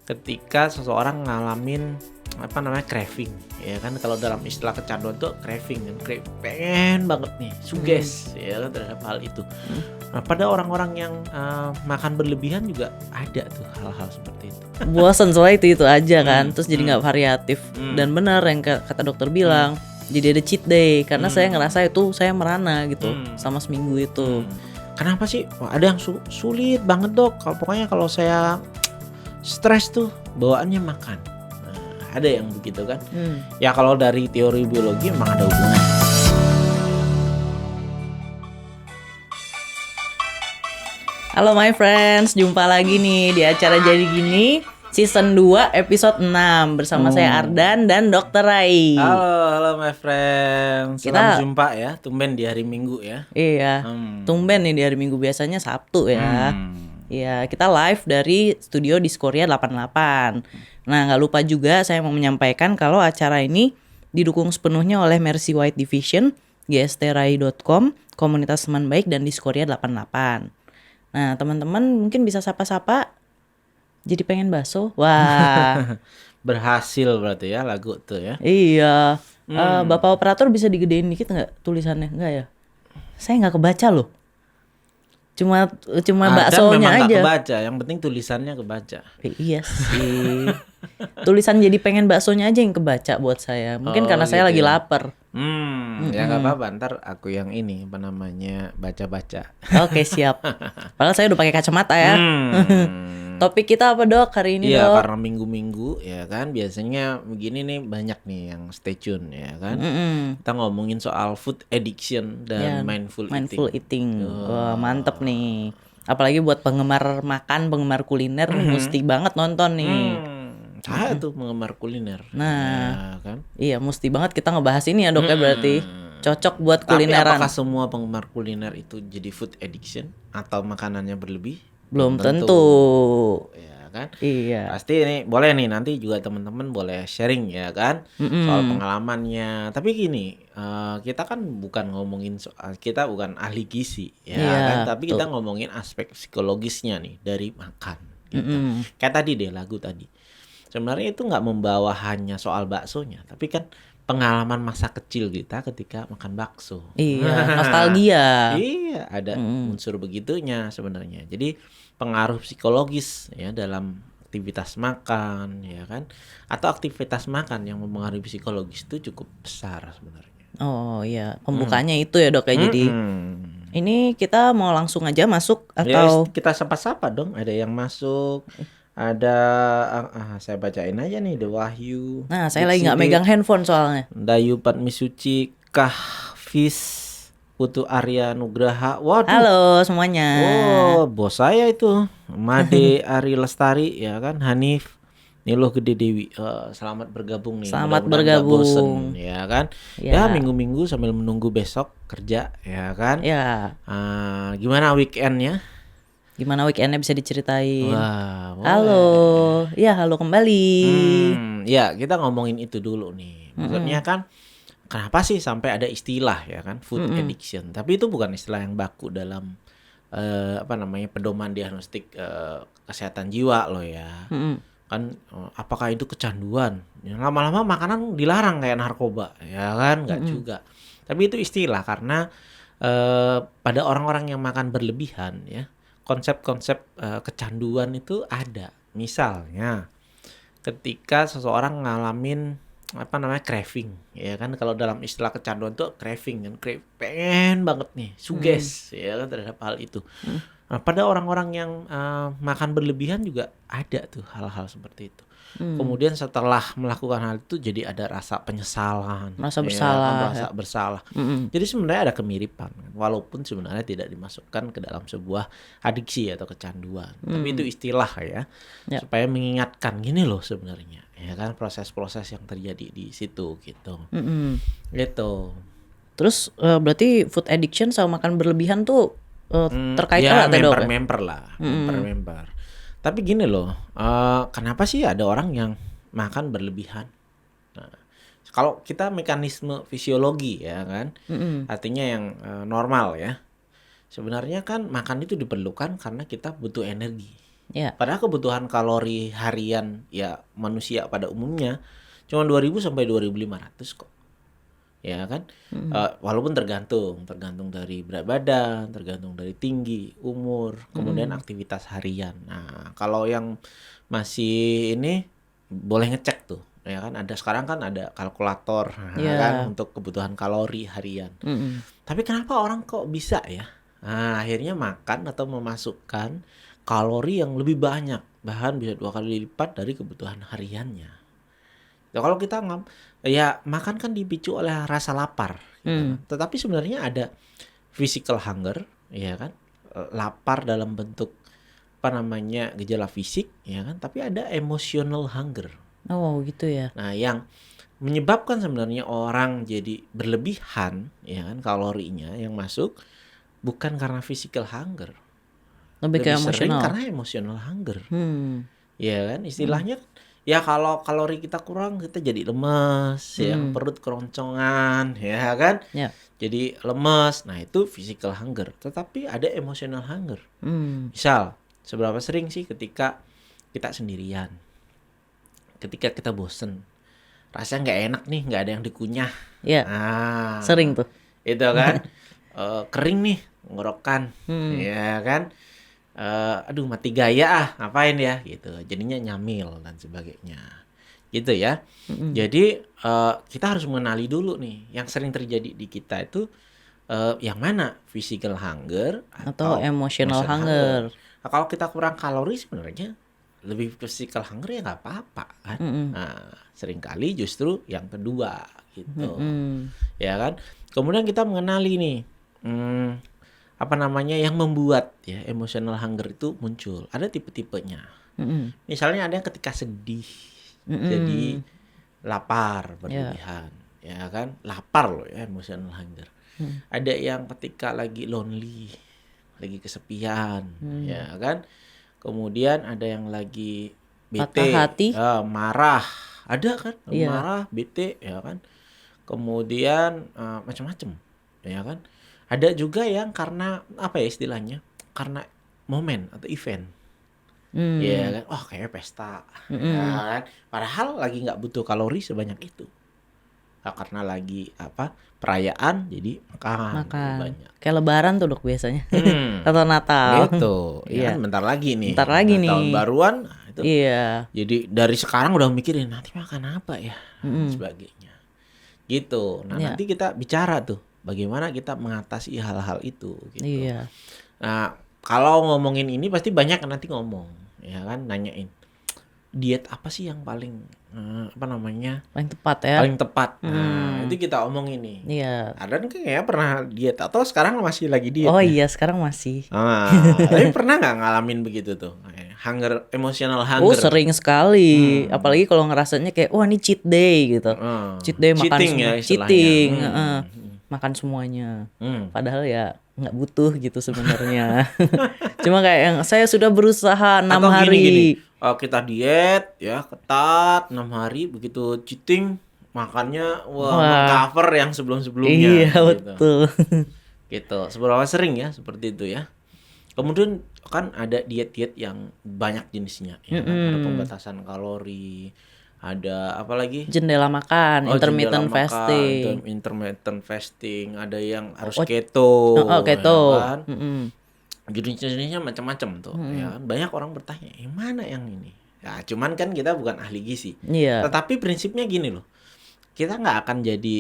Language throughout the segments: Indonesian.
ketika seseorang ngalamin craving, ya kan. Kalau dalam istilah kecanduan tuh craving kan, pengen banget nih, suges ya kan terhadap hal itu. Nah, pada orang-orang yang makan berlebihan juga ada tuh hal-hal seperti itu. Bosan soalnya itu aja kan, terus jadi nggak variatif. Dan benar yang kata dokter bilang, jadi ada cheat day karena saya ngerasa itu saya merana gitu sama seminggu itu. Kenapa sih? Wah, ada yang sulit banget dok. Pokoknya kalau saya stres tuh bawaannya makan. Nah, ada yang begitu kan? Ya kalau dari teori biologi memang ada hubungan. Halo my friends, jumpa lagi nih di acara Jadi Gini Season 2 episode 6 bersama saya Ardan dan Dr. Rai. Halo my friends. Selamat jumpa ya. Tumben di hari Minggu ya. Iya. Tumben nih di hari Minggu, biasanya Sabtu ya. Iya, kita live dari studio Diskoria 88. Nah, nggak lupa juga saya mau menyampaikan kalau acara ini didukung sepenuhnya oleh Mercy White Division, gstrai.com, Komunitas Teman Baik, dan Diskoria 88. Nah, teman-teman mungkin bisa sapa-sapa. Jadi pengen bakso. Wah. Berhasil berarti ya lagu tuh ya. Iya. Bapak operator bisa digedein dikit nggak tulisannya? Nggak ya? Saya nggak kebaca loh. Cuma baksonya memang aja. Gak kebaca, yang penting tulisannya kebaca. Iya sih. Tulisan jadi pengen baksonya aja yang kebaca buat saya. Mungkin karena saya lagi lapar. Ya nggak apa-apa, ntar aku yang ini baca-baca. Oke, siap. Padahal saya udah pakai kacamata ya. Topik kita apa dok hari ini Iya, dok? karena minggu-minggu ya kan biasanya begini nih, banyak nih yang stay tune ya kan. Kita ngomongin soal food addiction dan mindful eating. Wah, mantep nih. Apalagi buat penggemar makan, penggemar kuliner nih mesti banget nonton nih. Saya tuh penggemar kuliner. Nah, ya kan? Iya mesti banget kita ngebahas ini ya dok ya, berarti cocok buat kulineran. Tapi apakah semua penggemar kuliner itu jadi food addiction atau makanannya berlebih? Belum tentu. Ya kan? Iya. Pasti ini boleh nih, nanti juga teman-teman boleh sharing ya kan soal pengalamannya. Tapi gini, kita kan bukan ngomongin soal, kita bukan ahli gizi ya kan, tapi kita ngomongin aspek psikologisnya nih dari makan gitu. Kayak tadi deh lagu tadi. Sebenarnya itu nggak membawa hanya soal baksonya, tapi kan pengalaman masa kecil kita ketika makan bakso. Iya, nostalgia. Iya, ada unsur begitunya sebenarnya. Jadi pengaruh psikologis ya dalam aktivitas makan ya kan, atau aktivitas makan yang mempengaruhi psikologis itu cukup besar sebenarnya. Oh iya, pembukanya itu ya dok ya. Jadi ini kita mau langsung aja masuk atau ya, kita sapa-sapa dong. Ada yang masuk. Ada saya bacain aja nih, The Wahyu. Nah, saya lagi nggak megang handphone soalnya. Dayu Patmisuci, Kahfis, Putu Arya Nugraha. Waduh. Halo semuanya. Oh, bos saya itu. Made Ari Lestari ya kan, Hanif, Niluh Gede Dewi. Selamat bergabung nih. Selamat Mudah-mudahan bergabung. gak bosen, ya kan. Ya. Minggu-minggu sambil menunggu besok kerja ya kan. Ya. Gimana weekendnya? Gimana weekendnya bisa diceritain? Wah, halo, ya halo kembali. Ya kita ngomongin itu dulu nih. Maksudnya kan kenapa sih sampai ada istilah ya kan food addiction? Tapi itu bukan istilah yang baku dalam pedoman diagnostik kesehatan jiwa loh ya. Kan apakah itu kecanduan? Ya, lama-lama makanan dilarang kayak narkoba ya kan? Nggak juga. Tapi itu istilah karena pada orang-orang yang makan berlebihan ya, konsep-konsep kecanduan itu ada. Misalnya ketika seseorang ngalamin craving ya kan, kalau dalam istilah kecanduan tuh craving kan, pengen banget nih, suges ya kan terhadap hal itu. Nah, pada orang-orang yang makan berlebihan juga ada tuh hal-hal seperti itu. Kemudian setelah melakukan hal itu jadi ada rasa penyesalan, merasa bersalah, merasa bersalah. Jadi sebenarnya ada kemiripan, walaupun sebenarnya tidak dimasukkan ke dalam sebuah adiksi atau kecanduan. Tapi itu istilah ya, supaya mengingatkan gini loh sebenarnya, ya kan, proses-proses yang terjadi di situ gitu. Gitu. Terus berarti food addiction sama makan berlebihan tuh terkait erat ya dok? Member lah, member. Tapi gini loh, kenapa sih ada orang yang makan berlebihan? Nah, kalau kita mekanisme fisiologi ya kan, artinya yang normal ya. Sebenarnya kan makan itu diperlukan karena kita butuh energi. Ya. Padahal kebutuhan kalori harian ya manusia pada umumnya cuma 2.000 sampai 2.500 kok. Ya kan? Walaupun tergantung dari berat badan, tergantung dari tinggi, umur, kemudian aktivitas harian. Nah, kalau yang masih ini boleh ngecek tuh, ya kan? Sekarang kan ada kalkulator, Ya. kan, untuk kebutuhan kalori harian. Tapi kenapa orang kok bisa ya? Nah, akhirnya makan atau memasukkan kalori yang lebih banyak, bahkan bisa 2 kali lipat dari kebutuhan hariannya. Ya, kalau kita ya makan kan dipicu oleh rasa lapar, gitu kan. Tetapi sebenarnya ada physical hunger, ya kan, lapar dalam bentuk gejala fisik, ya kan. Tapi ada emotional hunger. Oh gitu ya. Nah, yang menyebabkan sebenarnya orang jadi berlebihan, ya kan, kalorinya yang masuk bukan karena physical hunger, Lebih ke sering emosional. karena emotional hunger. Ya kan, istilahnya ya kalau kalori kita kurang kita jadi lemes, ya perut keroncongan, ya kan, Ya. jadi lemes. Nah, itu physical hunger. Tetapi ada emotional hunger. Misal, seberapa sering sih ketika kita sendirian, ketika kita bosen, rasanya nggak enak nih, nggak ada yang dikunyah. Ya. Nah, Sering tuh. itu kan, kering nih ngorokan, ya kan. Aduh mati gaya ngapain ya gitu, jadinya nyamil dan sebagainya gitu ya. Jadi kita harus mengenali dulu nih yang sering terjadi di kita itu yang mana physical hunger Atau emotional hunger. Nah, kalau kita kurang kalori sebenarnya lebih physical hunger ya nggak apa-apa kan. Nah, seringkali justru yang kedua gitu, ya kan. Kemudian kita mengenali nih yang membuat ya emotional hunger itu muncul. Ada tipe-tipenya. Misalnya ada yang ketika sedih, jadi lapar berlebihan, ya kan? Lapar loh ya, emotional hunger. Ada yang ketika lagi lonely, lagi kesepian, ya kan? Kemudian ada yang lagi bete, Patah hati. marah, ada kan? Iya. Marah, bete, ya kan? Kemudian macam-macam, ya kan? Ada juga yang karena apa ya istilahnya? Karena momen atau event. Ya kan? Oh, kayak pesta. Ya kan? Padahal lagi nggak butuh kalori sebanyak itu. Nah, karena lagi perayaan jadi makan banyak. Kayak lebaran tuh dok biasanya. Atau Natal. Gitu. Iya. Ya kan bentar lagi nih. Bentar lagi nih. Tahun baruan. Nah, itu. Iya. Jadi dari sekarang udah mikirin nanti makan apa ya dan sebagainya. Gitu. Nah, nanti kita bicara tuh bagaimana kita mengatasi hal-hal itu gitu. Iya. Nah, kalau ngomongin ini pasti banyak yang nanti ngomong, ya kan, nanyain diet apa sih yang paling Paling tepat ya. paling tepat. Nah, itu kita omongin nih. Iya. Ada kan kayaknya pernah diet atau sekarang masih lagi diet? Oh iya sekarang masih. Tapi pernah nggak ngalamin begitu tuh? Hunger, emotional Oh hunger. sering sekali. Apalagi kalau ngerasanya kayak wah ini cheat day gitu. Cheat day makan Cheating semua. ya istilahnya. Cheating. Makan semuanya. Padahal ya nggak butuh gitu sebenarnya. Cuma kayak yang saya sudah berusaha 6 Atau hari. gini. Kita diet ya ketat 6 hari, begitu cheating makannya meng-cover yang sebelum-sebelumnya. Iya gitu. betul. Gitu. Seberapa sering ya seperti itu ya. Kemudian kan ada diet-diet yang banyak jenisnya ya kan? Ada pembatasan kalori, ada apa lagi? Jendela makan, intermittent jendela fasting. makan, intermittent fasting, ada yang harus keto. Keto. Ya kan? Jenis-jenisnya macam-macam tuh, ya kan? Banyak orang bertanya, yang mana yang ini? Ya, cuman kan kita bukan ahli gizi. Iya. Tetapi prinsipnya gini loh, kita nggak akan jadi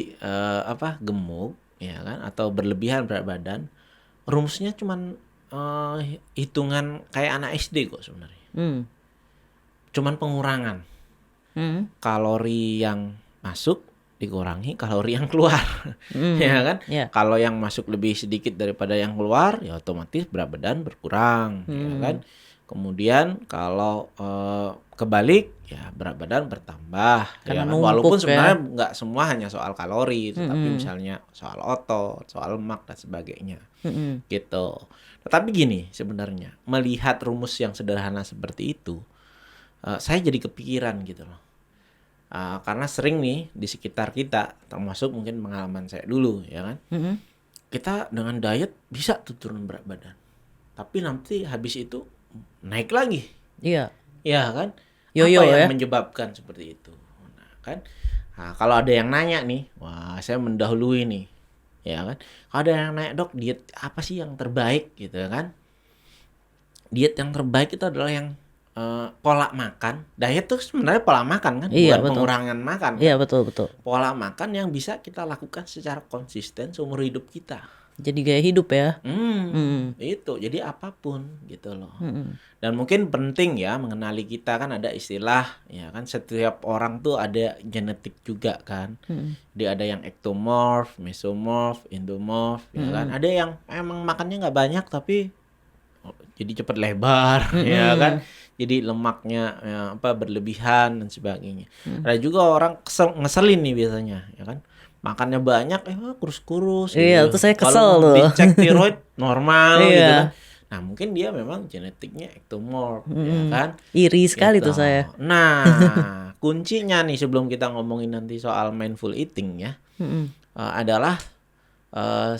gemuk, ya kan? Atau berlebihan berat badan. Rumusnya cuman hitungan kayak anak SD kok sebenarnya. Cuman pengurangan kalori yang masuk dikurangi kalori yang keluar, ya kan? Yeah. Kalau yang masuk lebih sedikit daripada yang keluar, ya otomatis berat badan berkurang, ya kan? Kemudian kalau kebalik, ya berat badan bertambah. Karena ya kan? Walaupun sebenarnya nggak semua hanya soal kalori, tetapi misalnya soal otot, soal lemak dan sebagainya, gitu. Tetapi gini sebenarnya, melihat rumus yang sederhana seperti itu, saya jadi kepikiran gitu loh. Karena sering nih di sekitar kita, termasuk mungkin pengalaman saya dulu, ya kan, kita dengan diet bisa tuh turun berat badan, tapi nanti habis itu naik lagi, Iya. Iya kan? Yoyo Apa yang ya. menyebabkan seperti itu? Nah, kan? Nah, kalau ada yang nanya nih, wah saya mendahului nih, ya kan? Kalau ada yang nanya, dok, diet apa sih yang terbaik gitu kan? Diet yang terbaik itu adalah yang pola makan. Diet tuh sebenarnya pola makan kan, Iya bukan betul. pengurangan makan Iya kan? betul. Pola makan yang bisa kita lakukan secara konsisten seumur hidup kita. Jadi gaya hidup ya. Itu jadi apapun gitu loh. Mm-mm. Dan mungkin penting ya mengenali kita, kan ada istilah ya kan, setiap orang tuh ada genetik juga kan. Jadi ada yang ectomorph, mesomorph, endomorph ya kan. Ada yang emang makannya nggak banyak tapi jadi cepat lebar ya kan. Jadi lemaknya ya, berlebihan dan sebagainya. Ada juga orang ngeselin nih biasanya ya kan. Makannya banyak kurus-kurus Iya, gitu. tuh saya kesel Kalau tuh. dicek tiroid normal gitu kan. Iya. Nah, mungkin dia memang genetiknya ectomorph ya kan. Iri sekali Gitu. tuh saya. Nah, kuncinya nih sebelum kita ngomongin nanti soal mindful eating ya, adalah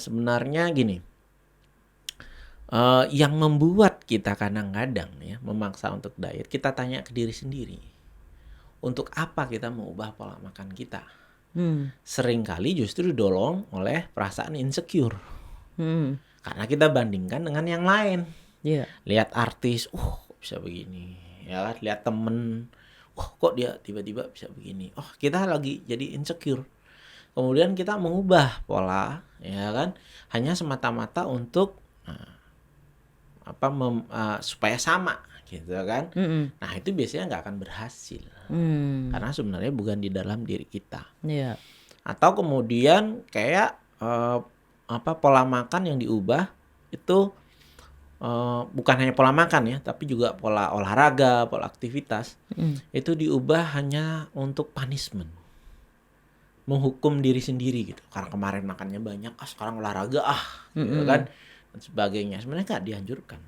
sebenarnya gini. Yang membuat kita kadang-kadang ya memaksa untuk diet, kita tanya ke diri sendiri. Untuk apa kita mengubah pola makan kita? Seringkali justru didorong oleh perasaan insecure. Karena kita bandingkan dengan yang lain. Iya. Lihat artis, kok bisa begini. Ya kan, lihat temen, kok dia tiba-tiba bisa begini. Kita lagi jadi insecure. Kemudian kita mengubah pola, ya kan, hanya semata-mata untuk supaya sama gitu kan. Nah, itu biasanya nggak akan berhasil. Karena sebenarnya bukan di dalam diri kita. Iya. Atau kemudian kayak pola makan yang diubah itu bukan hanya pola makan ya, tapi juga pola olahraga, pola aktivitas. Itu diubah hanya untuk punishment. Menghukum diri sendiri gitu. Karena kemarin makannya banyak, sekarang olahraga gitu kan. Dan sebagainya. Sebenarnya nggak dianjurkan.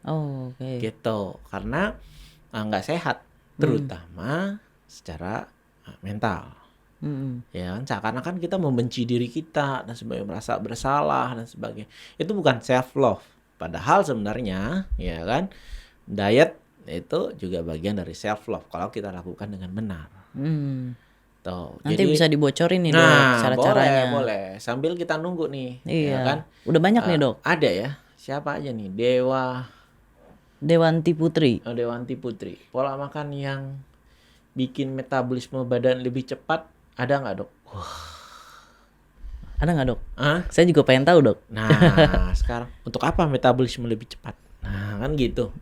Oh, oke. Gitu. Karena nggak sehat, terutama secara mental. Ya kan, seakan-akan kita membenci diri kita dan sebagainya, merasa bersalah dan sebagainya. Itu bukan self love. Padahal sebenarnya ya kan, diet itu juga bagian dari self love kalau kita lakukan dengan benar. Tuh. Nanti Jadi, bisa dibocorin nih dok cara-caranya. boleh. Sambil kita nunggu nih, Iya. ya kan? Udah banyak nih dok. Ada ya. Siapa aja nih? Dewanti Putri. Dewanti Putri. Pola makan yang bikin metabolisme badan lebih cepat ada nggak dok? Ada nggak dok? Hah? Saya juga pengen tahu dok. Nah, sekarang untuk apa metabolisme lebih cepat? Nah, kan gitu.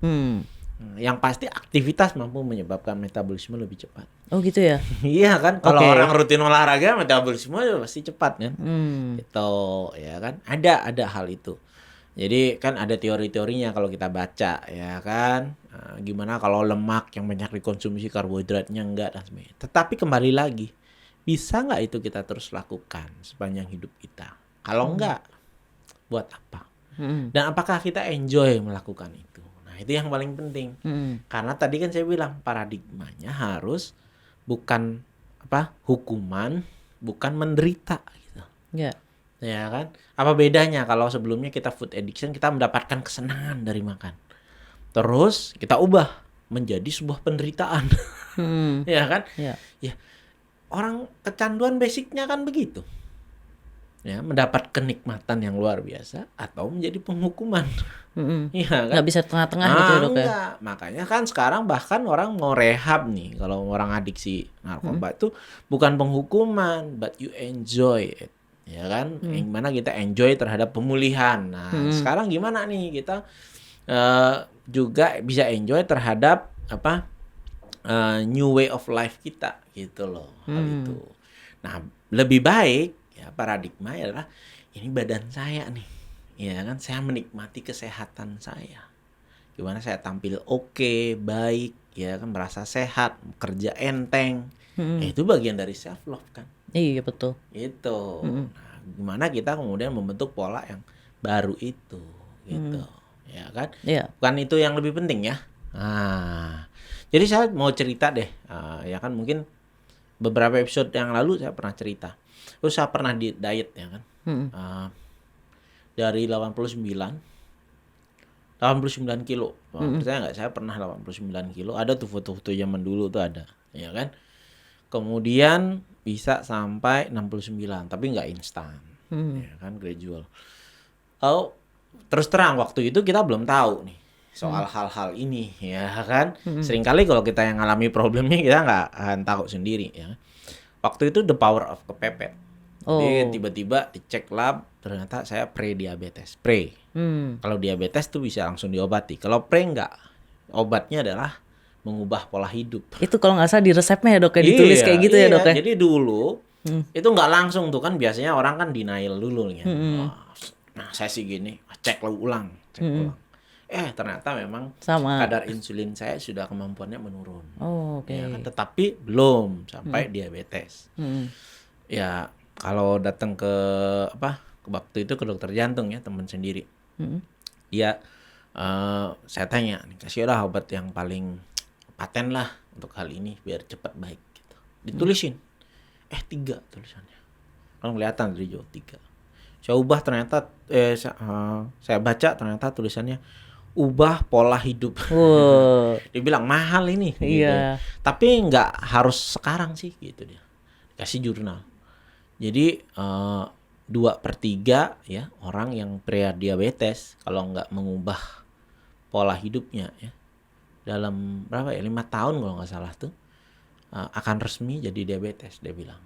Yang pasti aktivitas mampu menyebabkan metabolisme lebih cepat. Oh gitu ya? Iya kan, kalau Oke. orang rutin olahraga metabolisme pasti cepat kan. Gitu, ya kan. Ada hal itu. Jadi kan ada teori-teorinya kalau kita baca ya kan. Gimana kalau lemak yang banyak dikonsumsi, karbohidratnya enggak dan sebagainya. Tetapi kembali lagi, bisa nggak itu kita terus lakukan sepanjang hidup kita? Kalau enggak, buat apa? Dan apakah kita enjoy melakukan itu? Nah, itu yang paling penting. Karena tadi kan saya bilang paradigmanya harus bukan hukuman, bukan menderita gitu. Ya. Ya kan? Apa bedanya kalau sebelumnya kita food addiction, kita mendapatkan kesenangan dari makan. Terus kita ubah menjadi sebuah penderitaan. Ya kan? Ya. Ya. Orang kecanduan basicnya kan begitu. Ya, mendapat kenikmatan yang luar biasa atau menjadi penghukuman. Iya kan? Nggak bisa tengah-tengah gitu ya dok ya? Enggak. Makanya kan sekarang bahkan orang mau rehab nih. Kalau orang adiksi narkoba itu bukan penghukuman, but you enjoy it. Ya kan? Yang mana kita enjoy terhadap pemulihan. Nah, sekarang gimana nih kita juga bisa enjoy terhadap new way of life kita gitu loh. Hal itu. Nah, lebih baik ya paradigma adalah ini badan saya nih. Ya kan, saya menikmati kesehatan saya. Gimana saya tampil oke, baik, ya kan, merasa sehat, kerja enteng. Itu bagian dari self love kan. Iya betul. Itu. Nah, gimana kita kemudian membentuk pola yang baru itu, gitu. Ya kan? Iya. Bukan itu yang lebih penting ya. Nah, jadi saya mau cerita deh, ya kan, mungkin beberapa episode yang lalu saya pernah cerita. Terus saya pernah di diet ya kan. Dari 89 89 kilo. Wah, percaya nggak, saya pernah 89 kilo. Ada tuh foto-foto zaman dulu tuh ada, ya kan. Kemudian bisa sampai 69, tapi nggak instan, ya kan, gradual. Oh, terus terang waktu itu kita belum tahu nih soal hal-hal ini, ya kan. Seringkali kalau kita yang ngalami problemnya kita nggak akan tahu sendiri, ya. Waktu itu the power of kepepet. Jadi tiba-tiba dicek lab, ternyata saya pre-diabetes. Kalau diabetes tuh bisa langsung diobati. Kalau pre enggak. Obatnya adalah mengubah pola hidup. Itu kalau nggak salah di resepnya ya dok, ya ditulis kayak gitu ya dok ya. Jadi dulu itu nggak langsung tuh kan, biasanya orang kan denial dulu nih. Nah saya sih gini, cek ulang. Ternyata memang Sama. kadar insulin saya sudah kemampuannya menurun. Oke. Ya kan? Tetapi belum sampai diabetes. Ya kalau datang ke waktu itu ke dokter jantung ya, teman sendiri. Ya saya tanya, kasih lah obat yang paling paten lah untuk hal ini biar cepat baik gitu. Ditulisin. 3 tulisannya. Kan kelihatan dari jauh 3. Saya ubah ternyata saya baca ternyata tulisannya ubah pola hidup. Dia bilang mahal ini gitu. Tapi nggak harus sekarang sih gitu dia. Kasih jurnal. Jadi 2/3 ya orang yang pre-diabetes kalau nggak mengubah pola hidupnya ya dalam 5 tahun kalau nggak salah tuh akan resmi jadi diabetes, dia bilang.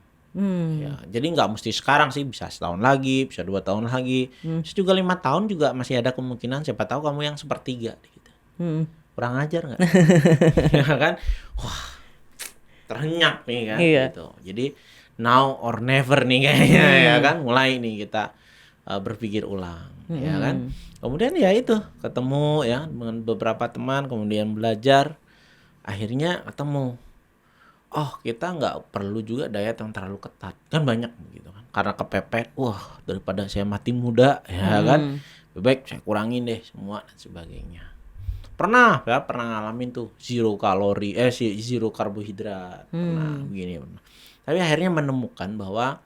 Ya, jadi nggak mesti sekarang sih, bisa setahun lagi, bisa 2 tahun lagi, terus juga 5 tahun juga masih ada kemungkinan, siapa tahu kamu yang 1/3 gitu. Kurang ajar nggak? Ya kan, wah terhenyak nih kan, gitu. Jadi now or never nih kayaknya ya kan, mulai nih kita berpikir ulang, ya kan. Kemudian ya itu ketemu ya dengan beberapa teman, kemudian belajar, akhirnya ketemu. Oh kita nggak perlu juga diet yang terlalu ketat, kan banyak gitu kan, karena kepepet, wah daripada saya mati muda ya kan, lebih baik saya kurangin deh semua dan sebagainya. Pernah ngalamin tuh zero karbohidrat, pernah begini. Tapi akhirnya menemukan bahwa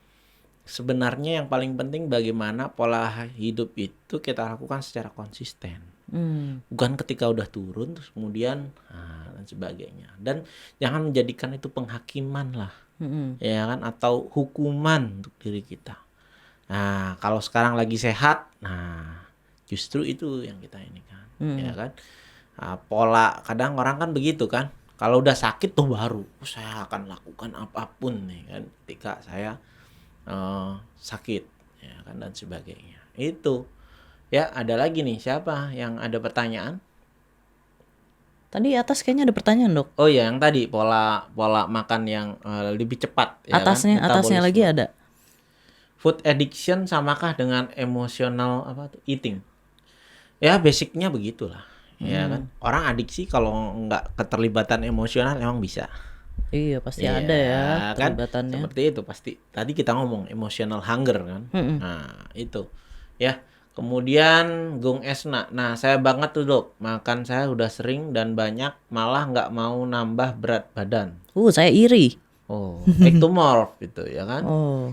sebenarnya yang paling penting bagaimana pola hidup itu kita lakukan secara konsisten. Bukan ketika udah turun terus kemudian dan sebagainya. Dan jangan menjadikan itu penghakiman lah, ya kan, atau hukuman untuk diri kita. Nah kalau sekarang lagi sehat, nah justru itu yang kita ini kan, ya kan. Pola kadang orang kan begitu kan. Kalau udah sakit tuh baru saya akan lakukan apapun nih kan ketika saya sakit, ya kan, dan sebagainya. Itu. Ya, ada lagi nih, siapa yang ada pertanyaan? Tadi atas kayaknya ada pertanyaan, Dok. Oh ya, yang tadi pola makan yang lebih cepat ya atasnya kan? Atasnya lagi ada. Food addiction samakah dengan emotional eating? Ya, basicnya begitulah. Ya kan? Orang adiksi kalau nggak keterlibatan emosional emang bisa. Iya, pasti ada ya kan? keterlibatannya. Seperti itu pasti. Tadi kita ngomong emotional hunger kan. Nah, itu. Ya. Kemudian Gung Esna, nah saya banget tuh dok, makan saya udah sering dan banyak, malah nggak mau nambah berat badan. Saya iri. Ectomorph gitu ya kan.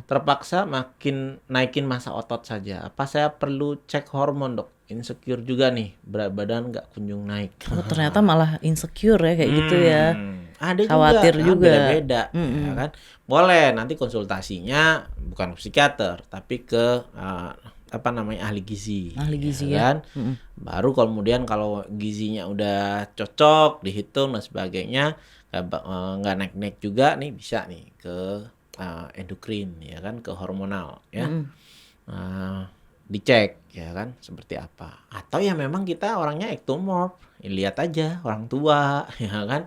Terpaksa makin naikin massa otot saja. Apa saya perlu cek hormon dok? Insecure juga nih, berat badan nggak kunjung naik. Ternyata malah insecure ya kayak gitu ya. Ada khawatir juga. Beda-beda, ya kan. Boleh nanti konsultasinya bukan ke psikiater, tapi ke ahli gizi. Ahli gizi ya kan. Baru kemudian kalau gizinya udah cocok, dihitung dan sebagainya, nggak naik-naik juga nih, bisa nih ke endokrin ya kan, ke hormonal ya. Dicek ya kan seperti apa. Atau ya memang kita orangnya ectomorph, lihat aja orang tua ya kan,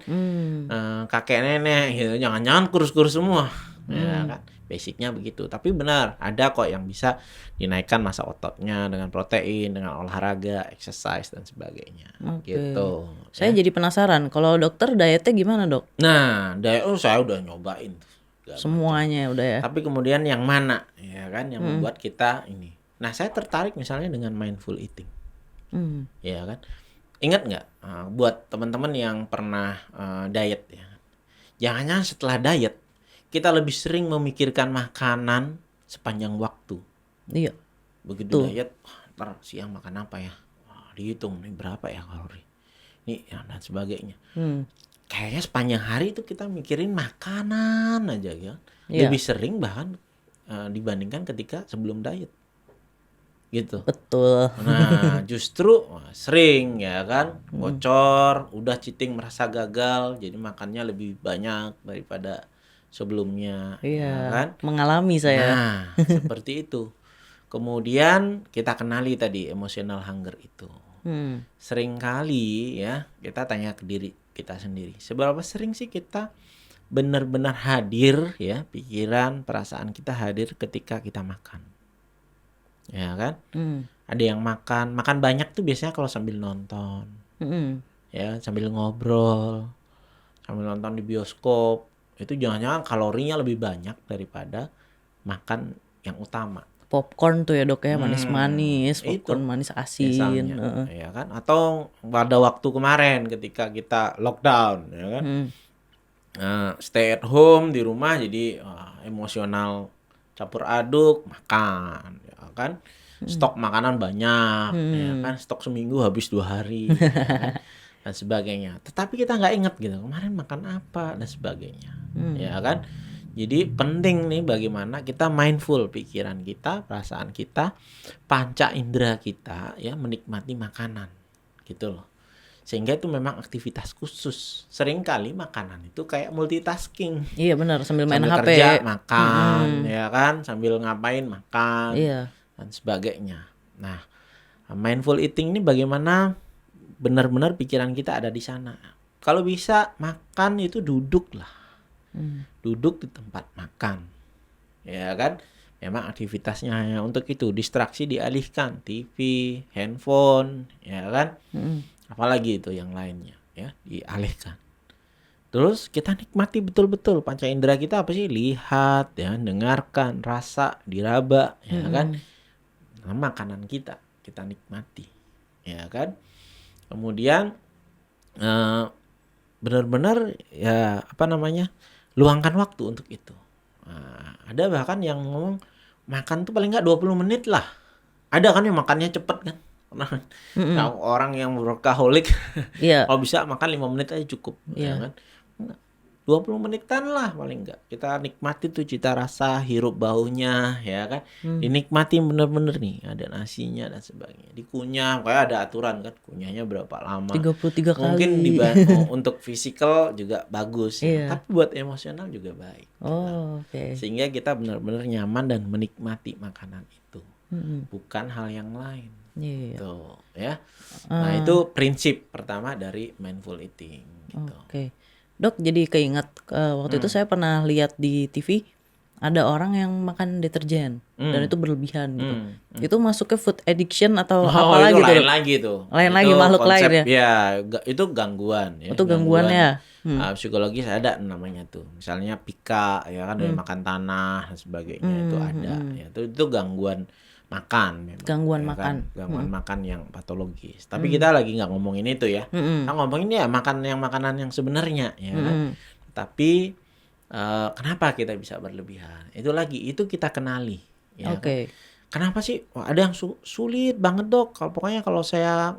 kakek nenek gitu, jangan-jangan kurus-kurus semua ya kan. Basicnya begitu. Tapi benar, ada kok yang bisa dinaikkan massa ototnya dengan protein, dengan olahraga, exercise dan sebagainya. Gitu. Saya jadi penasaran, kalau dokter dietnya gimana dok? Nah, diet saya udah nyobain semuanya udah ya. Tapi kemudian yang mana ya kan yang membuat kita ini. Nah, saya tertarik misalnya dengan mindful eating. Ya kan? Ingat nggak buat teman-teman yang pernah diet ya. Jangan-jangan setelah diet kita lebih sering memikirkan makanan sepanjang waktu. Iya. Begitu diet, ntar siang makan apa ya? dihitung nih berapa ya kalori, nih ya, dan sebagainya. Hmm. Kayaknya sepanjang hari itu kita mikirin makanan aja ya. Iya. Lebih sering bahkan dibandingkan ketika sebelum diet. Gitu. Betul. Nah, justru sering ya kan bocor, udah cheating merasa gagal, jadi makannya lebih banyak daripada sebelumnya, ya Iya, kan? mengalami saya. Nah, seperti itu. Kemudian kita kenali tadi emotional hunger itu. Hmm. Sering kali ya kita tanya ke diri kita sendiri, seberapa sering sih kita benar-benar hadir ya, pikiran, perasaan kita hadir ketika kita makan. Ya kan? Hmm. Ada yang makan banyak tuh biasanya kalau sambil nonton, Hmm. ya sambil ngobrol, sambil nonton di bioskop. Itu jangan-jangan kalorinya lebih banyak daripada makan yang utama. Popcorn tuh ya dok ya, manis-manis, Itu popcorn manis asin. misalnya, ya kan? Atau pada waktu kemarin ketika kita lockdown, ya kan? Stay at home di rumah, jadi emosional campur aduk makan, ya kan? Stok makanan banyak, ya kan? Stok seminggu habis 2 hari, ya kan? Dan sebagainya. Tetapi kita nggak inget gitu kemarin makan apa dan sebagainya, ya kan? Jadi penting nih bagaimana kita mindful pikiran kita, perasaan kita, panca indera kita ya menikmati makanan, gitu loh. Sehingga itu memang aktivitas khusus. Seringkali makanan itu kayak multitasking. Iya benar, sambil main Sambil HP. kerja makan, ya kan, sambil ngapain makan, Iya. dan sebagainya. Nah, mindful eating ini bagaimana benar-benar pikiran kita ada di sana. Kalau bisa makan itu duduk lah, duduk di tempat makan, ya kan. Memang aktivitasnya hanya untuk itu, distraksi dialihkan, TV, handphone, ya kan. Apalagi itu yang lainnya ya dialihkan. Terus kita nikmati betul-betul panca indera kita apa sih? Lihat ya, dengarkan, rasa, diraba, ya kan. Nah, makanan kita nikmati, ya kan. Kemudian benar-benar ya luangkan waktu untuk itu. Nah, ada bahkan yang ngomong makan tuh paling nggak 20 menit lah. Ada kan yang makannya cepet kan. Nah, orang yang workaholic Iya. kalau bisa makan 5 menit aja cukup, ya kan. 20 menitan lah paling enggak. Kita nikmati tuh cita rasa, hirup baunya, ya kan. Dinikmati bener-bener nih, ada nasinya dan sebagainya. Dikunyah, kayak ada aturan kan, kunyahnya berapa lama. 33 Mungkin kali. untuk fisikal juga bagus, ya. Iya. Tapi buat emosional juga baik. Oh, oke. Sehingga kita benar-benar nyaman dan menikmati makanan itu. Bukan hal yang lain. Iya. Tuh, ya. Nah, itu prinsip pertama dari mindful eating gitu. Oke. Dok, jadi keinget waktu itu saya pernah lihat di TV ada orang yang makan deterjen dan itu berlebihan gitu. Itu masuk ke food addiction atau apa lagi itu tuh? lain lagi tuh. Lain Itu lagi, makhluk lain konsep, ya? ya itu gangguan ya. Itu gangguan ya? Psikologis ada namanya tuh. Misalnya pika ya kan, dari makan tanah dan sebagainya itu ada ya. Itu gangguan makan memang, Gangguan ya makan. Kan? Gangguan makan yang patologis. Tapi kita lagi nggak ngomongin itu ya. Kita ngomongin ya makanan yang sebenarnya ya kan. Tapi kenapa kita bisa berlebihan? Itu kita kenali ya. Oke. Kenapa sih? Ada yang sulit banget dok. Pokoknya kalau saya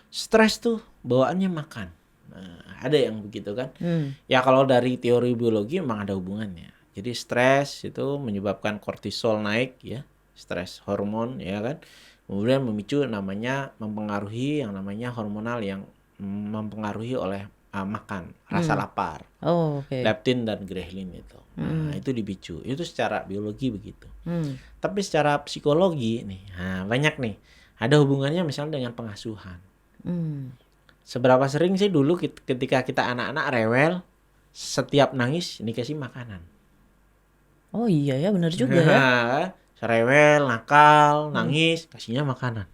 stres tuh bawaannya makan. Nah, ada yang begitu kan? Ya kalau dari teori biologi memang ada hubungannya. Jadi stres itu menyebabkan kortisol naik ya, stres hormon ya kan. Kemudian memicu mempengaruhi yang namanya hormonal yang mempengaruhi oleh makan, rasa lapar. Oh, oke. Leptin dan ghrelin itu. Nah, itu dipicu. Itu secara biologi begitu. Tapi secara psikologi nih, banyak nih. Ada hubungannya misalnya dengan pengasuhan. Seberapa sering sih dulu ketika kita anak-anak rewel, setiap nangis dikasih makanan. Oh iya ya, benar juga ya. Rewel, nakal, nangis, kasihnya makanan.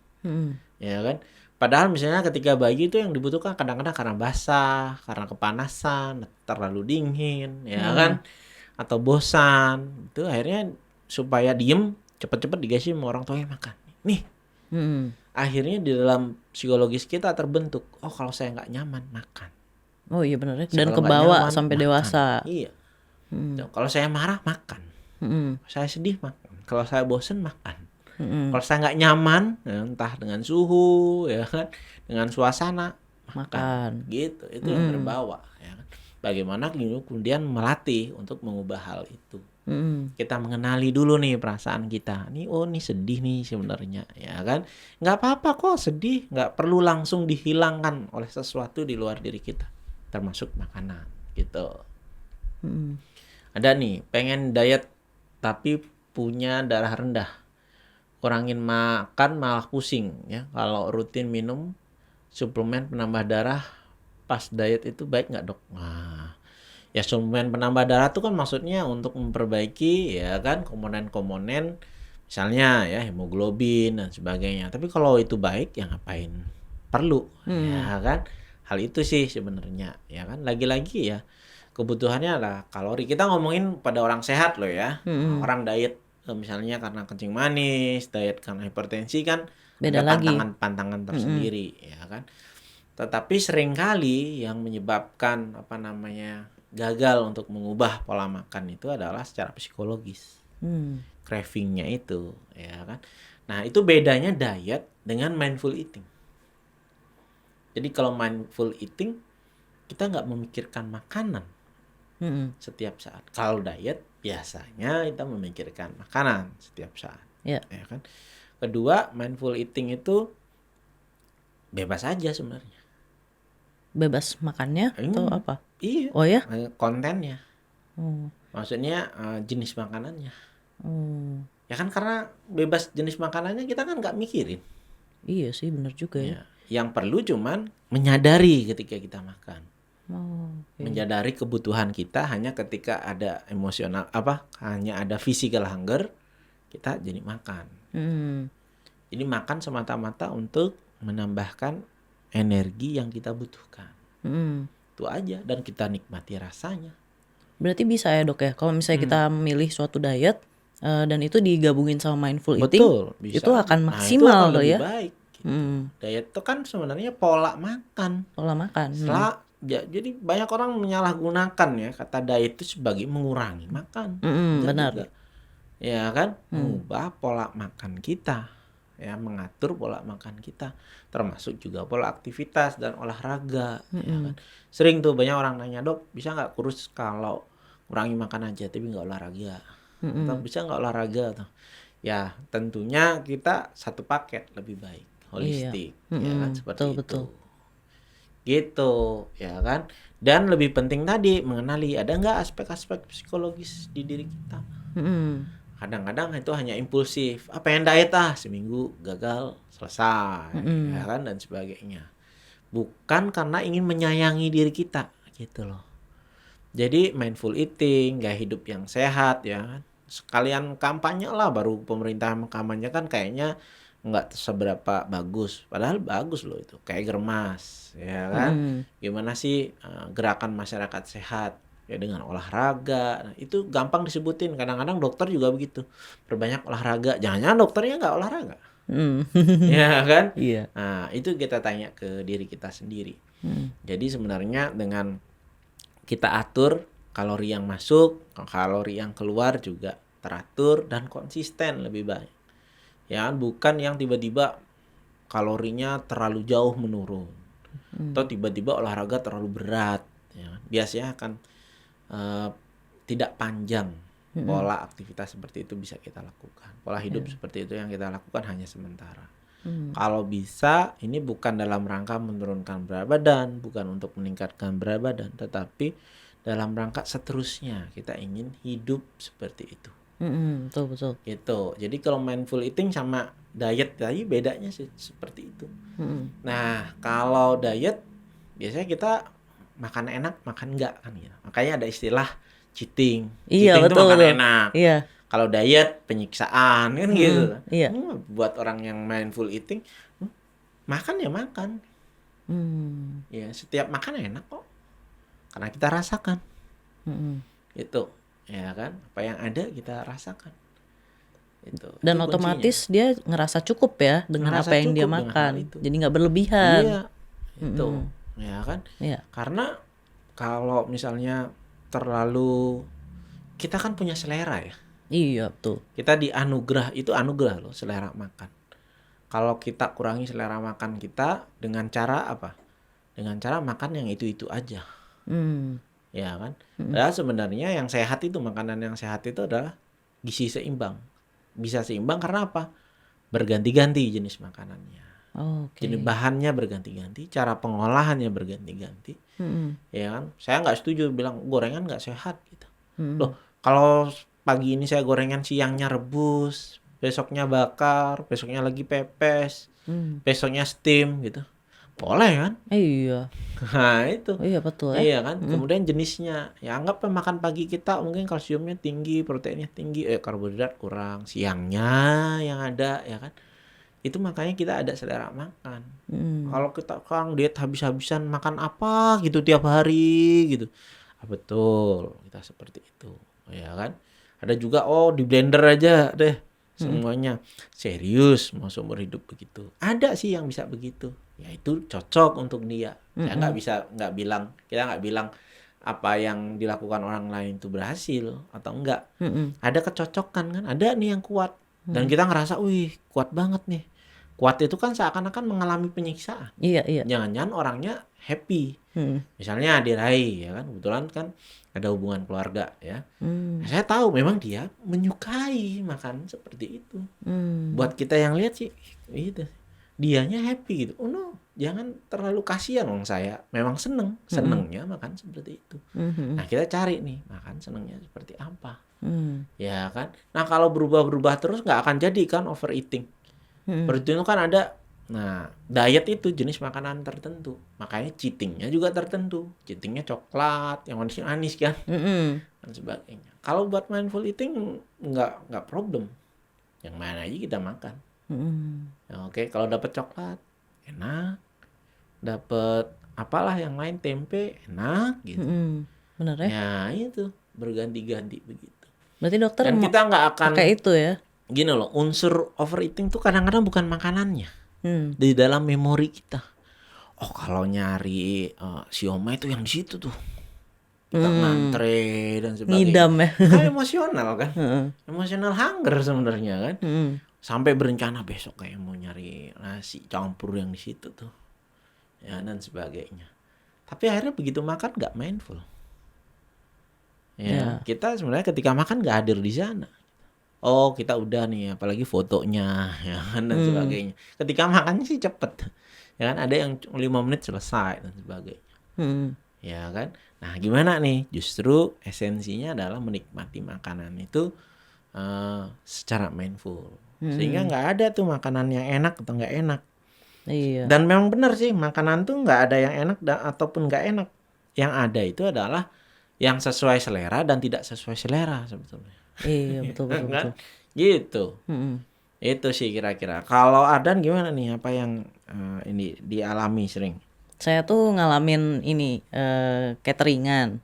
Ya kan? Padahal misalnya ketika bayi itu yang dibutuhkan kadang-kadang karena basah, karena kepanasan, terlalu dingin, ya kan? Atau bosan. Itu akhirnya supaya diem, cepet-cepet dikasih sama orang tuanya makan. Nih. Akhirnya di dalam psikologis kita terbentuk, oh kalau saya nggak nyaman, makan. Oh iya benar. Dan Kalau kebawa nyaman, sampai makan. dewasa. Iya. Kalau saya marah, makan. Kalau saya sedih, makan. Kalau saya bosen, makan. Kalau saya nggak nyaman, ya, entah dengan suhu, ya kan, dengan suasana, makan. Gitu, itu yang terbawa. Ya kan. Bagaimana kemudian melatih untuk mengubah hal itu. Kita mengenali dulu nih perasaan kita. Nih, oh nih sedih nih sebenarnya, ya kan. Nggak apa-apa kok sedih, nggak perlu langsung dihilangkan oleh sesuatu di luar diri kita, termasuk makanan, gitu. Ada nih, pengen diet tapi punya darah rendah. Kurangin makan malah pusing ya. Kalau rutin minum suplemen penambah darah pas diet itu baik nggak, Dok? Nah, ya suplemen penambah darah itu kan maksudnya untuk memperbaiki ya kan komponen-komponen misalnya ya hemoglobin dan sebagainya. Tapi kalau itu baik ya ngapain perlu ya kan? Hal itu sih sebenarnya ya kan. Lagi-lagi ya kebutuhannya adalah kalori. Kita ngomongin pada orang sehat loh ya. Orang diet misalnya karena kencing manis, diet karena hipertensi kan Beda ada lagi. pantangan-pantangan tersendiri ya kan. Tetapi seringkali yang menyebabkan gagal untuk mengubah pola makan itu adalah secara psikologis. Cravingnya itu ya kan. Nah, itu bedanya diet dengan mindful eating. Jadi kalau mindful eating kita nggak memikirkan makanan setiap saat. Kalau diet biasanya kita memikirkan makanan setiap saat. Ya kan. Kedua, mindful eating itu bebas aja sebenarnya. Bebas makannya atau apa? Iya. Oh ya? Kontennya. Maksudnya jenis makanannya. Ya kan karena bebas jenis makanannya kita kan nggak mikirin. Iya sih, benar juga ya. Yang perlu cuman menyadari ketika kita makan. Menyadari kebutuhan kita hanya ketika ada emosional hanya ada physical hunger kita jadi makan. Jadi makan semata-mata untuk menambahkan energi yang kita butuhkan. Itu aja dan kita nikmati rasanya. Berarti bisa ya, Dok ya, kalau misalnya kita memilih suatu diet dan itu digabungin sama mindful eating, betul, bisa. itu akan maksimal itu akan lebih ya. Baik. Gitu. Diet itu kan sebenarnya pola makan. Jadi banyak orang menyalahgunakan ya kata diet itu sebagai mengurangi makan. Benar. Juga. Ya kan, mengubah pola makan kita, ya mengatur pola makan kita, termasuk juga pola aktivitas dan olahraga. Ya kan? Sering tuh banyak orang nanya, Dok, bisa nggak kurus kalau kurangi makan aja tapi nggak olahraga? Atau bisa nggak olahraga? Atau, ya tentunya kita satu paket lebih baik, holistik, ya kan seperti itu. Gitu, ya kan. Dan lebih penting tadi mengenali ada nggak aspek-aspek psikologis di diri kita. Kadang-kadang itu hanya impulsif. Pengen diet seminggu gagal selesai, ya kan dan sebagainya. Bukan karena ingin menyayangi diri kita, gitu loh. Jadi mindful eating, gaya hidup yang sehat, ya kan. Sekalian kampanye lah, baru pemerintah kampanye kan kayaknya nggak seberapa bagus, padahal bagus loh itu, kayak germas, ya kan. Gimana sih gerakan masyarakat sehat ya dengan olahraga. Nah, itu gampang disebutin, kadang-kadang dokter juga begitu, perbanyak olahraga, jangan-jangan dokternya nggak olahraga. Ya kan. Nah, itu kita tanya ke diri kita sendiri. Jadi sebenarnya dengan kita atur kalori yang masuk, kalori yang keluar juga teratur dan konsisten lebih baik. Ya, bukan yang tiba-tiba kalorinya terlalu jauh menurun atau tiba-tiba olahraga terlalu berat. Ya. Biasanya akan tidak panjang. Pola aktivitas seperti itu bisa kita lakukan. Pola hidup seperti itu yang kita lakukan hanya sementara. Kalau bisa, ini bukan dalam rangka menurunkan berat badan, bukan untuk meningkatkan berat badan, tetapi dalam rangka seterusnya kita ingin hidup seperti itu. Betul. Gitu. Jadi kalau mindful eating sama diet tadi bedanya sih seperti itu. Nah, kalau diet biasanya kita makan enak, makan enggak kan gitu. Makanya ada istilah cheating. Iya, cheating betul, itu makan betul. enak. Iya. Kalau diet penyiksaan kan gitu. Iya. Buat orang yang mindful eating, makan ya makan. Ya, setiap makan enak kok. Karena kita rasakan. Gitu. Ya kan, apa yang ada kita rasakan. Itu. Dan itu otomatis dia ngerasa cukup ya dengan apa yang dia makan. Jadi nggak berlebihan. Iya. Itu. Ya kan? Iya. Karena kalau misalnya terlalu, kita kan punya selera ya. Iya, betul. Kita dianugerah, itu anugerah loh selera makan. Kalau kita kurangi selera makan kita dengan cara apa? Dengan cara makan yang itu-itu aja. Ya kan? Padahal sebenarnya yang sehat itu, makanan yang sehat itu adalah gizi seimbang. Bisa seimbang karena apa? Berganti-ganti jenis makanannya. Oke. Jenis bahannya berganti-ganti, cara pengolahannya berganti-ganti. Ya kan? Saya nggak setuju bilang gorengan nggak sehat gitu. Loh, kalau pagi ini saya gorengan, siangnya rebus, besoknya bakar, besoknya lagi pepes, besoknya steam gitu. Boleh kan? Iya. Nah itu. Iya, betul ya. Iya kan? Kemudian jenisnya. Ya anggap makan pagi kita mungkin kalsiumnya tinggi, proteinnya tinggi, karbohidrat kurang. Siangnya yang ada ya kan? Itu makanya kita ada selera makan. Kalau kita kurang diet habis-habisan makan apa gitu tiap hari gitu. Betul, kita seperti itu. Ya kan? Ada juga di blender aja deh semuanya. Serius mau seumur hidup begitu. Ada sih yang bisa begitu. Ya itu cocok untuk dia. Saya nggak bilang apa yang dilakukan orang lain itu berhasil atau enggak. Ada kecocokan kan? Ada nih yang kuat. Dan kita ngerasa, wih kuat banget nih. Kuat itu kan seakan-akan mengalami penyiksaan. Iya, iya. Jangan-jangan orangnya happy. Misalnya diraih ya kan, kebetulan kan ada hubungan keluarga ya. Saya tahu memang dia menyukai makan seperti itu. Buat kita yang lihat sih gitu. Dianya happy gitu. Oh no, jangan terlalu kasihan dong, saya memang senengnya makan seperti itu. Nah kita cari nih makan senengnya seperti apa. Ya kan. Nah kalau berubah-berubah terus nggak akan jadi kan overeating. Overeating itu kan ada. Nah diet itu jenis makanan tertentu. Makanya cheatingnya juga tertentu. Cheatingnya coklat, yang manis kan, dan sebagainya. Kalau buat mindful eating nggak problem. Yang mana aja kita makan. Oke, kalau dapat coklat enak, dapat apalah yang lain, tempe enak gitu. Benar ya. Ya itu berganti-ganti begitu. Berarti dokter Dan kita nggak akan pakai itu ya. Gini loh, unsur overeating tuh kadang-kadang bukan makanannya, di dalam memori kita. Oh kalau nyari siomay itu yang di situ tuh, kita ngantre dan sebagainya. Ngidam ya. Kan emosional kan, emosional hunger sebenarnya kan. Sampai berencana besok kayak mau nyari nasi campur yang di situ tuh, ya dan sebagainya. Tapi akhirnya begitu makan nggak mindful. Ya, kita sebenarnya ketika makan nggak hadir di sana. Oh kita udah nih, apalagi fotonya, ya kan dan sebagainya. Ketika makannya sih cepet, ya kan ada yang 5 menit selesai dan sebagainya, ya kan. Nah gimana nih? Justru esensinya adalah menikmati makanan itu secara mindful. Sehingga nggak ada tuh makanan yang enak atau nggak enak. Iya. Dan memang benar sih, makanan tuh nggak ada yang enak ataupun nggak enak. Yang ada itu adalah yang sesuai selera dan tidak sesuai selera sebetulnya. Iya betul. Gitu. Itu sih kira-kira. Kalau Adan gimana nih? Apa yang ini dialami sering? Saya tuh ngalamin ini cateringan.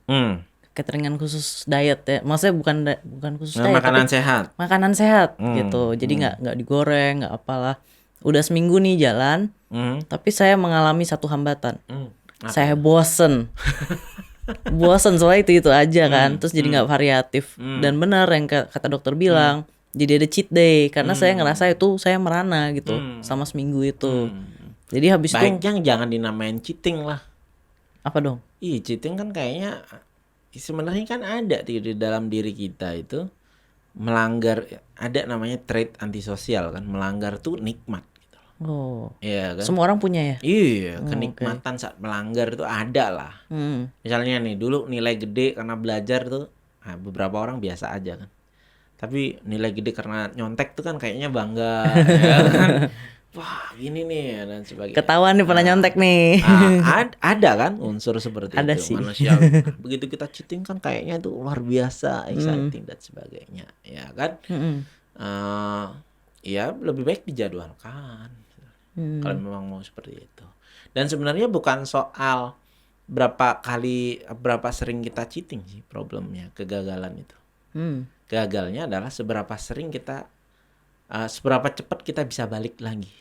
Cateringan khusus diet ya, maksudnya bukan khusus diet, makanan tapi sehat. Makanan sehat gitu. Jadi nggak digoreng, nggak apalah. Udah seminggu nih jalan, tapi saya mengalami satu hambatan. Saya bosen, soalnya itu aja kan. Terus jadi nggak variatif. Dan benar yang kata dokter bilang, jadi ada cheat day karena saya ngerasa itu saya merana gitu sama seminggu itu. Jadi habis baiknya jangan dinamain cheating lah. Apa dong? Ih cheating kan kayaknya sebenarnya kan ada di dalam diri kita itu melanggar, ada namanya trait antisosial kan, melanggar tuh nikmat gitu loh. Oh. Iya kan? Semua orang punya ya? Iya, kenikmatan saat melanggar itu ada lah. Misalnya nih dulu nilai gede karena belajar tuh, beberapa orang biasa aja kan. Tapi nilai gede karena nyontek tuh kan kayaknya bangga ya kan? Wah gini nih dan sebagainya. Ketahuan nih pernah nyontek nih. Ada kan unsur seperti ada itu. Sih. Manusia begitu kita cheating kan kayaknya itu luar biasa, exciting dan sebagainya, ya kan. Ya lebih baik dijadwalkan kalau memang mau seperti itu. Dan sebenarnya bukan soal berapa sering kita cheating sih problemnya, kegagalan itu. Gagalnya adalah seberapa sering kita seberapa cepat kita bisa balik lagi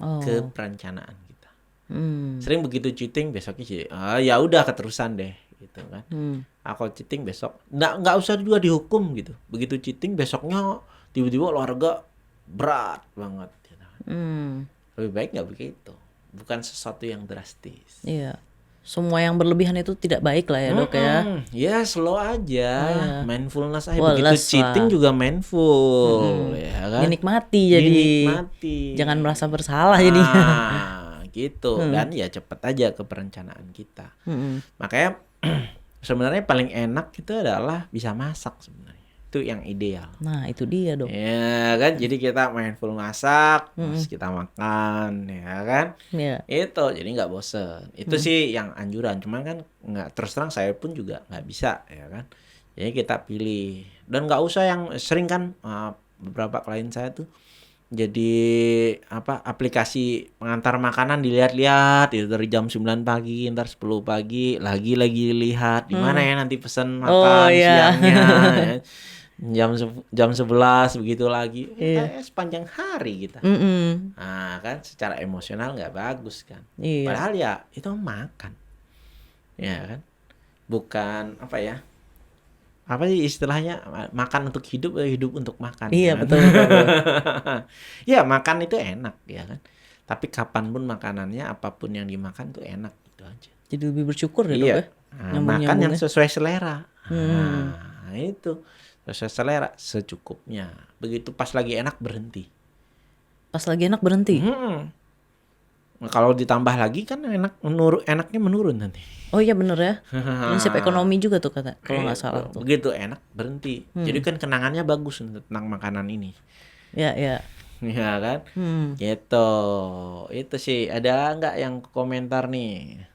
ke perencanaan kita. Sering begitu cheating besoknya sih ya udah keterusan deh gitu kan. Kalau cheating besok nggak usah juga dihukum gitu. Begitu cheating besoknya tiba-tiba olahraga berat banget gitu. Lebih baik nggak begitu. Bukan sesuatu yang drastis. Iya. Semua yang berlebihan itu tidak baik lah ya dok ya. Ya slow aja, mindfulness aja. Wah, Begitu les cheating lah. juga mindful, ya kan? Dinikmati jadi. Dinikmati. Jangan merasa bersalah jadinya. Gitu. Dan ya cepet aja ke perencanaan kita. Makanya sebenarnya paling enak itu adalah bisa masak sebenarnya. Itu yang ideal. Nah itu dia dok. Ya kan, jadi kita mindful masak, terus kita makan, ya kan? Iya. Itu jadi nggak bosen. Itu sih yang anjuran. Cuman kan nggak, terus terang saya pun juga nggak bisa, ya kan? Jadi kita pilih dan nggak usah yang sering kan beberapa klien saya tuh jadi aplikasi pengantar makanan dilihat-lihat itu dari jam 9 pagi, ntar 10 pagi lagi lihat di mana ya nanti pesan makan siangnya. Ya. Jam 11 begitu lagi. Sepanjang hari kita. Nah, kan secara emosional nggak bagus kan. Padahal ya itu makan. Ya kan? Bukan apa sih istilahnya, makan untuk hidup, hidup untuk makan. Iya, kan? betul. Ya makan itu enak ya kan. Tapi kapanpun makanannya, apapun yang dimakan tuh enak gitu aja. Jadi lebih bersyukur ya dok ya. Makan yang sesuai selera. Nah itu sesuai selera secukupnya. Begitu pas lagi enak berhenti. Pas lagi enak berhenti. Nah, kalau ditambah lagi kan enaknya menurun nanti. Oh iya bener ya. Prinsip ekonomi juga tuh kata kalau nggak salah tuh. Begitu enak berhenti. Jadi kan kenangannya bagus tentang makanan ini. Ya. Ya kan? Gitu. Itu sih. Ada nggak yang komentar nih?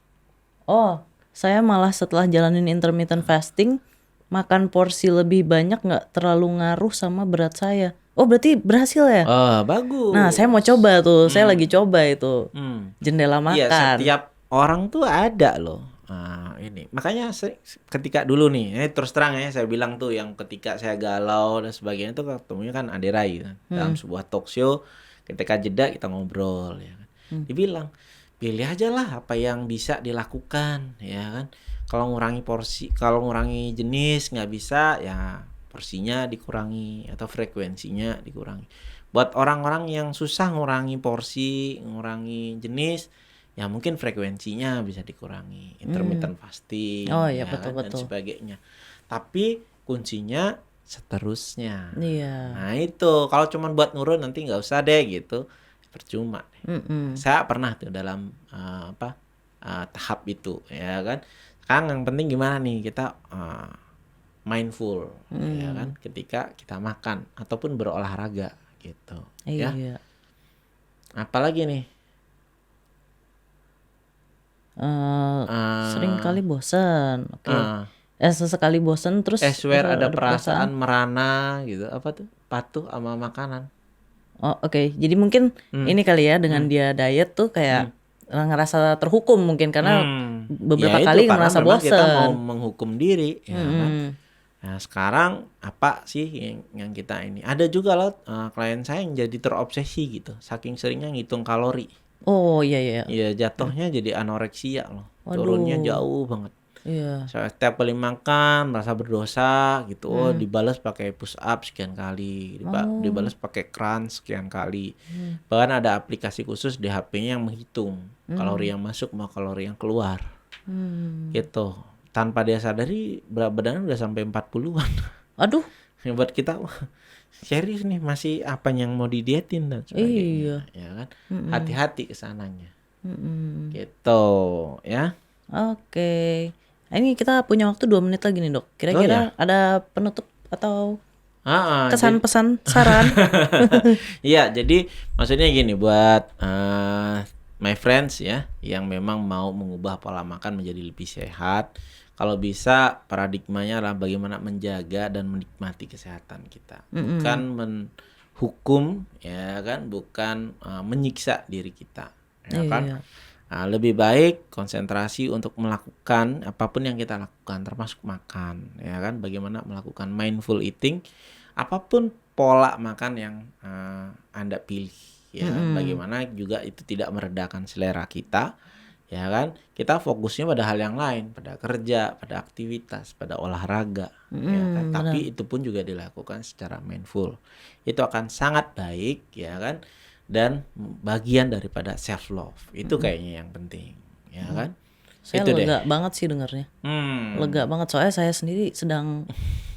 Oh, saya malah setelah jalanin intermittent fasting makan porsi lebih banyak nggak terlalu ngaruh sama berat saya. Oh berarti berhasil ya? Oh bagus. Nah saya mau coba tuh, saya lagi coba itu jendela makan. Iya setiap orang tuh ada loh. Ini makanya ketika dulu nih, terus terang ya saya bilang tuh yang ketika saya galau dan sebagainya itu ketemunya kan Ade Rai kan, dalam sebuah talk show. Ketika jeda kita ngobrol ya kan. Dibilang pilih aja lah apa yang bisa dilakukan ya kan. Kalau ngurangi porsi, kalau ngurangi jenis nggak bisa ya porsinya dikurangi atau frekuensinya dikurangi. Buat orang-orang yang susah ngurangi porsi, ngurangi jenis, ya mungkin frekuensinya bisa dikurangi, intermittent fasting, iya, betul. dan sebagainya. Tapi kuncinya seterusnya. Iya. Nah itu kalau cuma buat nurun nanti nggak usah deh gitu, percuma. Saya pernah tuh dalam tahap itu, ya kan. Sekarang yang penting gimana nih kita mindful, ya kan, ketika kita makan ataupun berolahraga gitu. Iya. Ya. Apalagi nih? Sering kali bosan. Oke. Sesekali bosan terus. Swear ada perasaan merana gitu. Apa tuh? Patuh sama makanan. Oh oke. Jadi mungkin ini kali ya dengan dia diet tuh kayak ngerasa terhukum mungkin karena beberapa ya kali itu, ngerasa karena memang bosan. kita mau menghukum diri, ya kan. Nah sekarang apa sih yang kita ini? Ada juga loh klien saya yang jadi terobsesi gitu, saking seringnya ngitung kalori. Oh iya. Iya jatuhnya jadi anoreksia loh. Waduh. Turunnya jauh banget. Iya. Setiap kali makan merasa berdosa gitu. Oh dibalas pakai push up sekian kali, dibalas pakai crunch sekian kali. Bahkan ada aplikasi khusus di HP-nya yang menghitung kalori yang masuk sama kalori yang keluar. Gitu. Tanpa dia sadari berat badannya udah sampai 40-an. Aduh. Buat kita serius nih masih apa yang mau didietin dan sebagainya. Ya kan? Hati-hati kesananya. Gitu ya. Oke. Ini kita punya waktu 2 menit lagi nih dok. Kira-kira ada penutup atau kesan pesan saran? Iya jadi maksudnya gini buat my friends ya yang memang mau mengubah pola makan menjadi lebih sehat. Kalau bisa paradigmanya adalah bagaimana menjaga dan menikmati kesehatan kita. Bukan menghukum ya kan, bukan menyiksa diri kita. Ya kan? Lebih baik konsentrasi untuk melakukan apapun yang kita lakukan termasuk makan ya kan, bagaimana melakukan mindful eating apapun pola makan yang Anda pilih ya, bagaimana juga itu tidak meredakan selera kita ya kan? Kita fokusnya pada hal yang lain, pada kerja, pada aktivitas, pada olahraga, ya kan? Tapi itu pun juga dilakukan secara mindful. Itu akan sangat baik, ya kan? Dan bagian daripada self love. Itu kayaknya yang penting, ya kan? Saya Itu lega banget sih dengarnya. Hmm. Lega banget soalnya saya sendiri sedang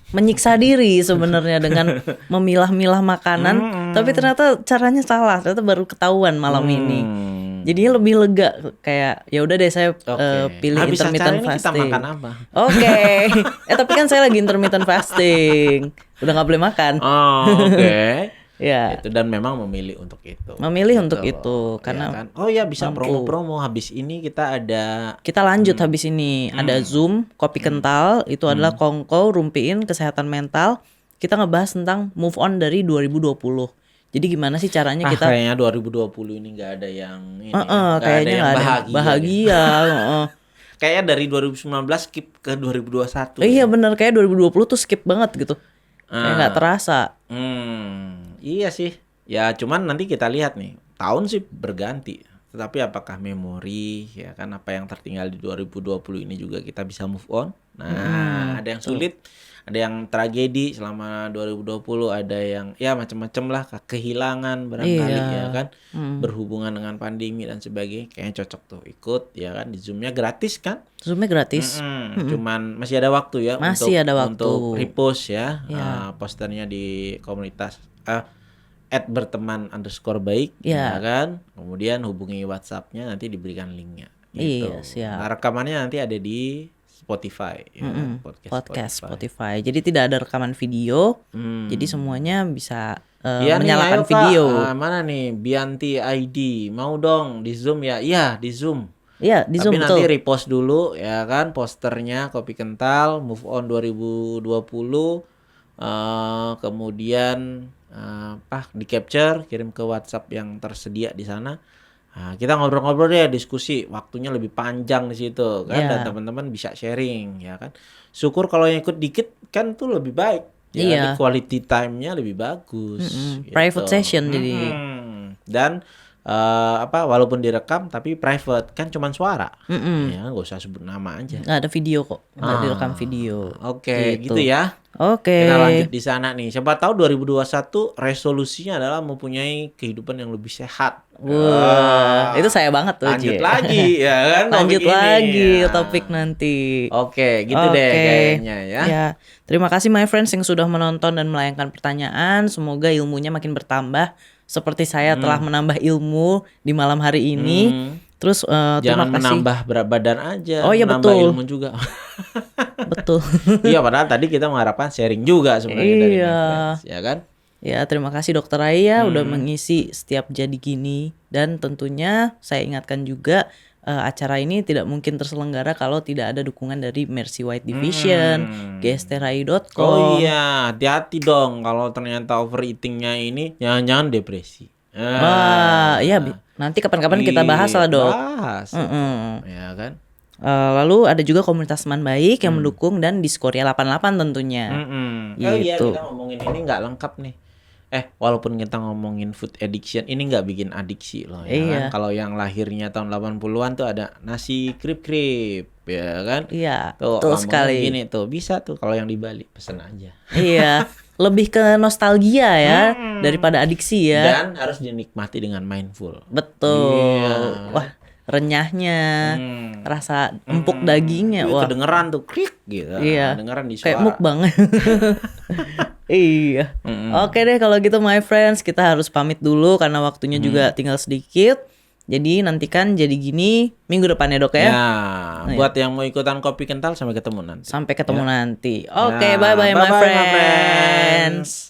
menyiksa diri sebenarnya dengan memilah-milah makanan, tapi ternyata caranya salah. Ternyata baru ketahuan malam ini. Jadinya lebih lega, kayak ya udah deh saya pilih Habis acara intermittent ini kita fasting. makan apa? Oke. Tapi kan saya lagi intermittent fasting. Udah nggak boleh makan. Oh, oke. Ya. Itu dan memang memilih untuk itu. Memilih untuk Gitu itu loh, karena ya kan? Oh ya bisa mampu. promo-promo habis ini kita ada Kita lanjut habis ini. Ada Zoom, kopi kental, itu adalah Kongko, Rumpiin, kesehatan mental. Kita ngebahas tentang move on dari 2020. Jadi gimana sih caranya kita kayaknya 2020 ini nggak ada yang ini ya. Nggak ada kayaknya yang nggak ada yang bahagia. Kayaknya dari 2019 skip ke 2021. Iya bener, kayak 2020 tuh skip banget gitu. Kayak nggak terasa. Iya sih. Ya cuman nanti kita lihat nih. Tahun sih berganti. Tetapi apakah memori ya kan apa yang tertinggal di 2020 ini juga kita bisa move on? Nah, ada yang sulit, ada yang tragedi selama 2020, ada yang ya macam-macam lah kehilangan barangkali ya kan berhubungan dengan pandemi dan sebagainya. Kayaknya cocok tuh ikut ya kan di Zoom-nya gratis kan? Zoom-nya gratis. Cuman masih ada waktu ya Masih ada waktu. untuk repost ya posternya di komunitas @berteman_baik ya kan, kemudian hubungi WhatsApp-nya nanti diberikan linknya gitu. Iya, siap. Nah, rekamannya nanti ada di Spotify ya kan? Podcast Spotify. Jadi tidak ada rekaman video. Jadi semuanya bisa Iya menyalakan nih, ayo, Kak. video. Mana nih Bianti ID mau dong di Zoom ya? Iya di Zoom. Iya, di Tapi Zoom nanti betul. repost dulu ya kan posternya kopi kental move on 2020 kemudian di capture kirim ke WhatsApp yang tersedia di sana. Nah, kita ngobrol-ngobrol deh, diskusi, waktunya lebih panjang di situ kan dan teman-teman bisa sharing ya kan. Syukur kalau yang ikut dikit kan tuh lebih baik. Ya, quality time-nya lebih bagus. Gitu. Private session jadi. Dan walaupun direkam tapi private kan cuman suara. Ya, nggak usah sebut nama aja. Nggak ada video kok, nggak direkam video. Oke, gitu ya. Oke. Kita lanjut di sana nih. Siapa tahu 2021 resolusinya adalah mempunyai kehidupan yang lebih sehat. Wah, itu saya banget tuh. Lanjut lagi ya kan. Lanjut topik lagi ini. topik nanti. Oke, gitu deh kayaknya ya. Ya, terima kasih my friends yang sudah menonton dan melayangkan pertanyaan. Semoga ilmunya makin bertambah seperti saya telah menambah ilmu di malam hari ini. Terus terima Jangan kasih. menambah berat badan aja, Oh, iya, menambah betul. ilmu juga. Betul. Iya, padahal tadi kita mengharapkan sharing juga sebenarnya dari my friends, ya kan? Ya, terima kasih Dokter Aya udah mengisi setiap jadi gini, dan tentunya saya ingatkan juga acara ini tidak mungkin terselenggara kalau tidak ada dukungan dari Mercy White Division, gstrai.com. Oh iya, hati-hati dong kalau ternyata overeatingnya ini jangan-jangan depresi. Wah, iya nanti kapan-kapan kita bahas lah, Dok. Bahas. Ya kan? Lalu ada juga komunitas teman baik yang mendukung dan Diskoria 88 tentunya. Oh iya, Gitu. kita ngomongin ini nggak lengkap nih. Walaupun kita ngomongin food addiction, ini nggak bikin adiksi loh ya kan. Kalau yang lahirnya tahun 80-an tuh ada nasi krip-krip ya kan. Iya, Tuh, betul lambangnya sekali. Gini tuh, bisa tuh kalau yang di Bali pesen aja. Iya, lebih ke nostalgia ya daripada adiksi ya. Dan harus dinikmati dengan mindful. Betul. Iya. Wah, renyahnya, rasa empuk dagingnya. Wah, Kedengeran tuh krik gitu. iya. Kedengeran di suara. Kayak mukbang. Iya. Oke deh kalau gitu my friends, kita harus pamit dulu karena waktunya juga tinggal sedikit. Jadi nantikan jadi gini minggu depan ya, Dok ya. Ya, buat yang mau ikutan kopi kental sampai ketemu nanti. Sampai ketemu nanti. Oke, Ya, bye-bye my bye-bye, my friends.